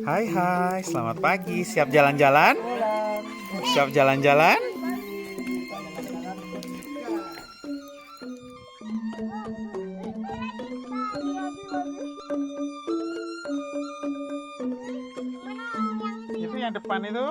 Hai hai, selamat pagi. Siap jalan-jalan? Siap jalan-jalan? Itu yang depan itu.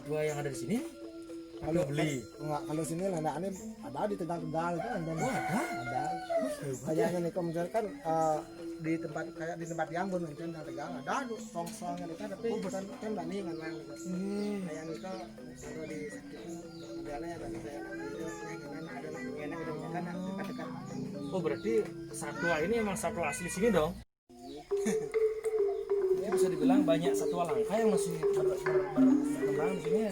satwa yang ada di sini Kalau beli. Enggak, kalau sini landaannya ada di tegal-tegal itu ada. Oh, Ada. Kayaknya nih kalau misalkan di tempat kayak di tempat yang pun kan tegal ada songsong itu tapi bukan kan bani kan kayak nih kalau di tegalnya ada kayak ada yang udah kan dekat-dekat. Oh, berarti satwa ini emang satwa asli sini dong. Ini bisa dibilang banyak satwa langka yang masih berkembang di sini.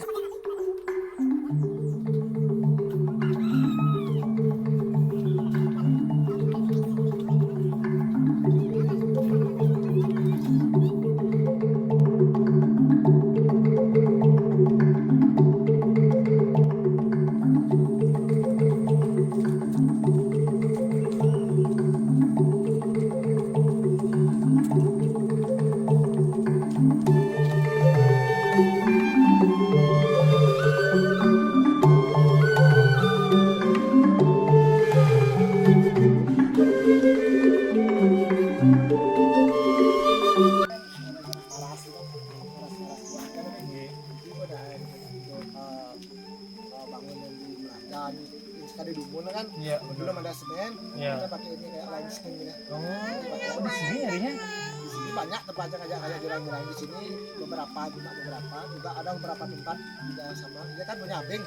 Sekali dubur kan, belum ada semen, kita pakai ini kayak limestone gitu. Oh, di sini nyarinya? Di sini banyak tempatnya kayak jalan-jalan di sini beberapa juga ada beberapa tempat juga sama. Dia kan punya abeng.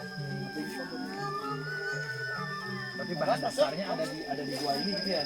Tapi bahan dasarnya ada di gua ini gitu ya.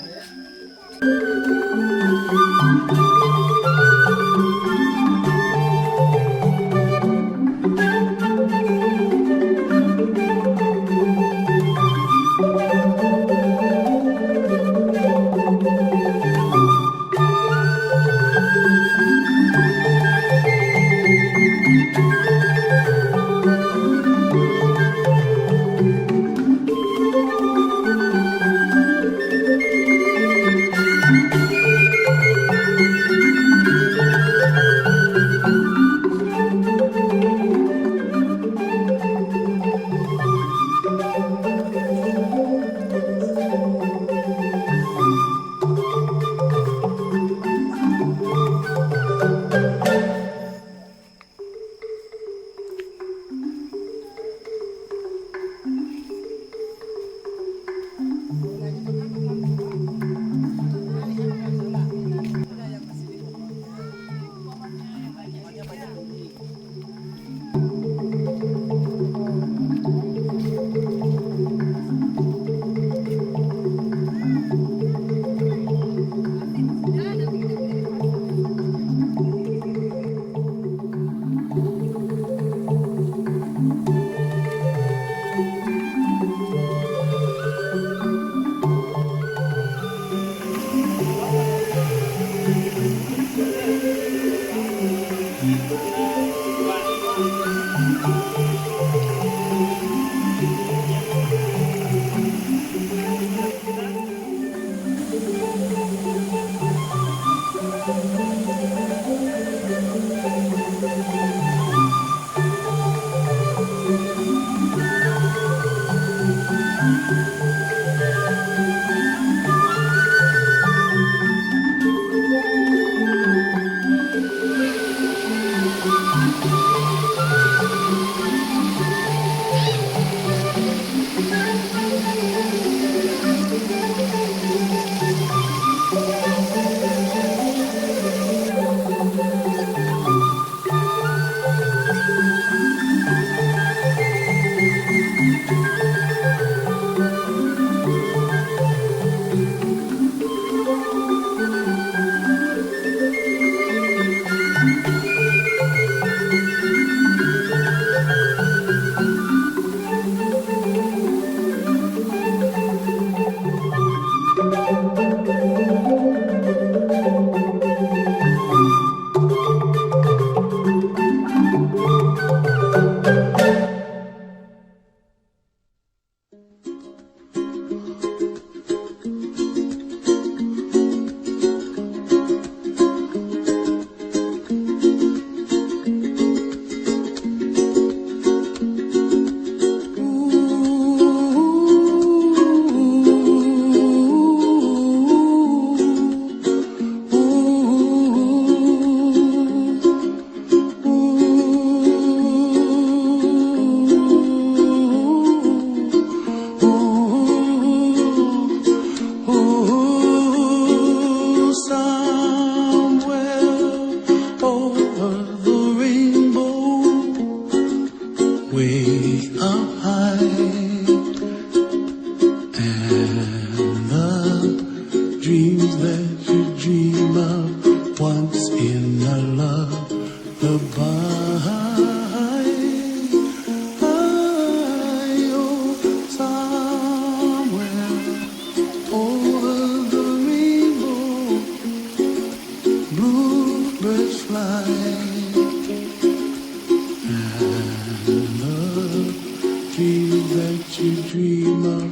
dream of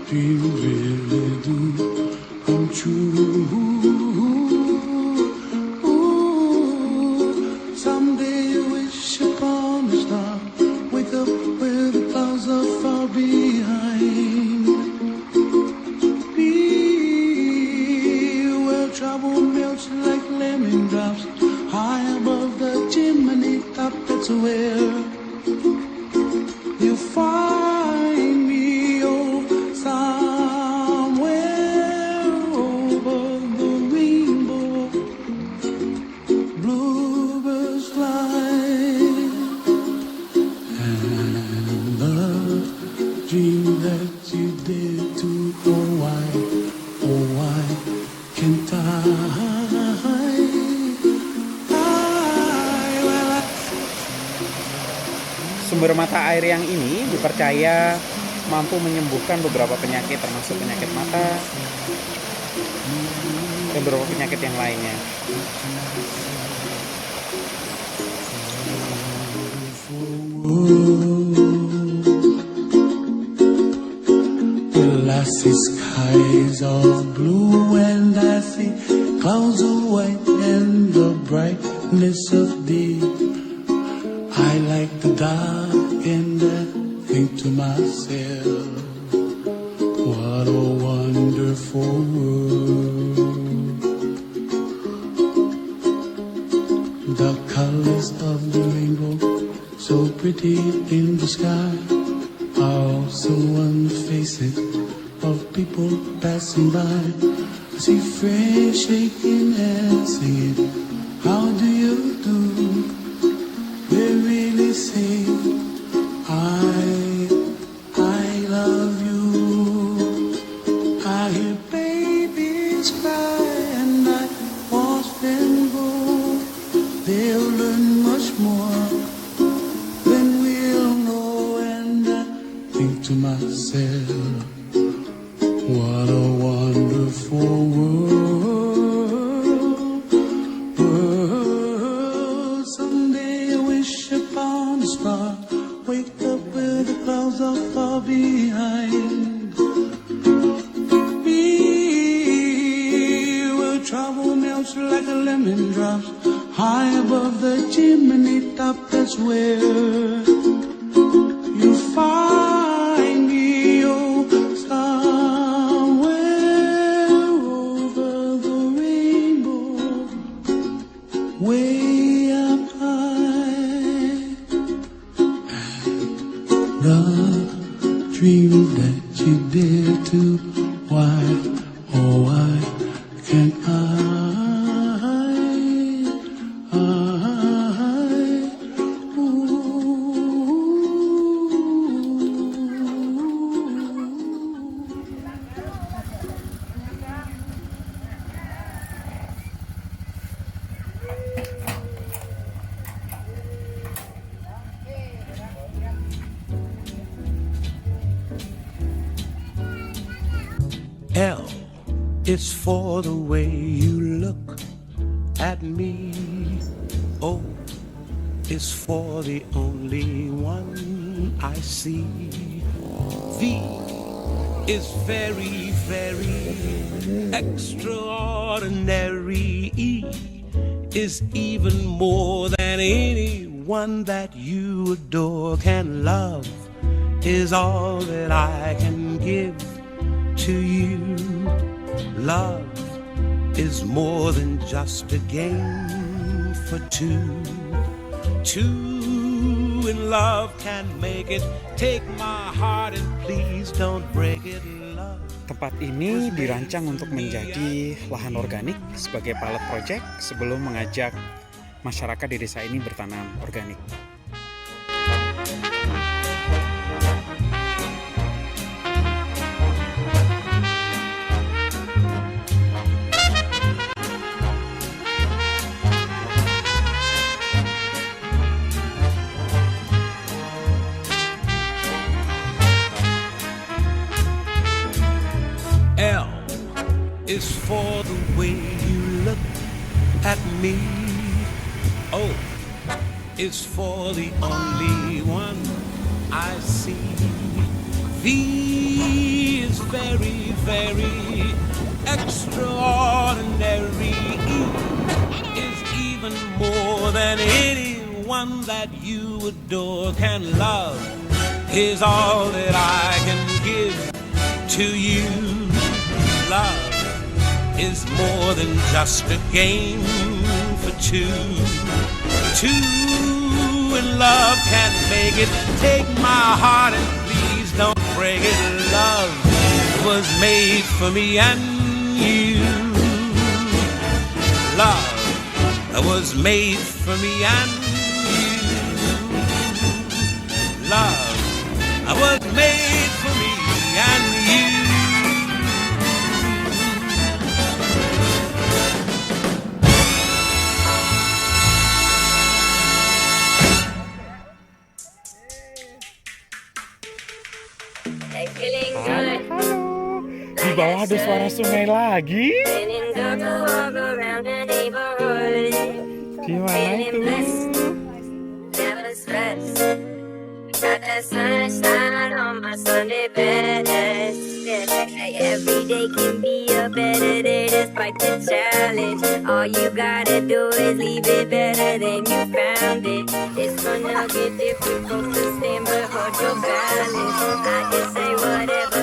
dreams really do come true. Ooh, someday you wish upon a star, wake up where the clouds are far behind. Be where trouble melts like lemon drops, high above the chimney top. That's where you find me, oh, somewhere over the rainbow. Bluebirds fly, and the dream that you did to, oh why can't Sumber mata air yang ini dipercaya mampu menyembuhkan beberapa penyakit termasuk penyakit mata dan beberapa penyakit yang lainnya. Well, I see skies of blue and I see clouds of white and the brightness of day. I like the dark and I think to myself, what a wonderful world. The colors of the rainbow, so pretty in the sky, are also on the faces of people passing by. I see friends shaking and singing, how do you do? They really say, I love you. I hear babies cry and I watch them go. They'll learn much more than we'll know. And I think to myself, what a wonderful world. Someday I wish upon a star, wake up where the clouds are far behind. Be where trouble melts like a lemon drops, high above the chimney top. That's where you find me, oh, somewhere over the rainbow, way up high. The dream that you did to, why, oh why can't L is for the way you look at me. O is for the only one I see. V is very, very extraordinary. E is even more than anyone that you adore can love, is all that I can give to you. Love is more than just a game for two. Two in love can make it. Take my heart and please don't break it. Love. Tempat ini dirancang untuk menjadi lahan organik sebagai pilot project sebelum mengajak masyarakat di desa ini bertanam organik. L is for the way you look at me. O is for the only one I see. V He is very, very extraordinary. He is even more than anyone that you adore can love. Is all that I can give to you. Love is more than just a game for two. Two in love can't make it. Take my heart and please don't break it. Love was made for me and you. Love was made for me and you. Love was made for me and you. Di bawah ada suara sungai lagi. Di mana itu? Got that sunshine on my Sunday best. Every day can be a better day despite the challenge. All you gotta do is leave it better than you found it. It's gonna get difficult to stand but hold your balance. I can say whatever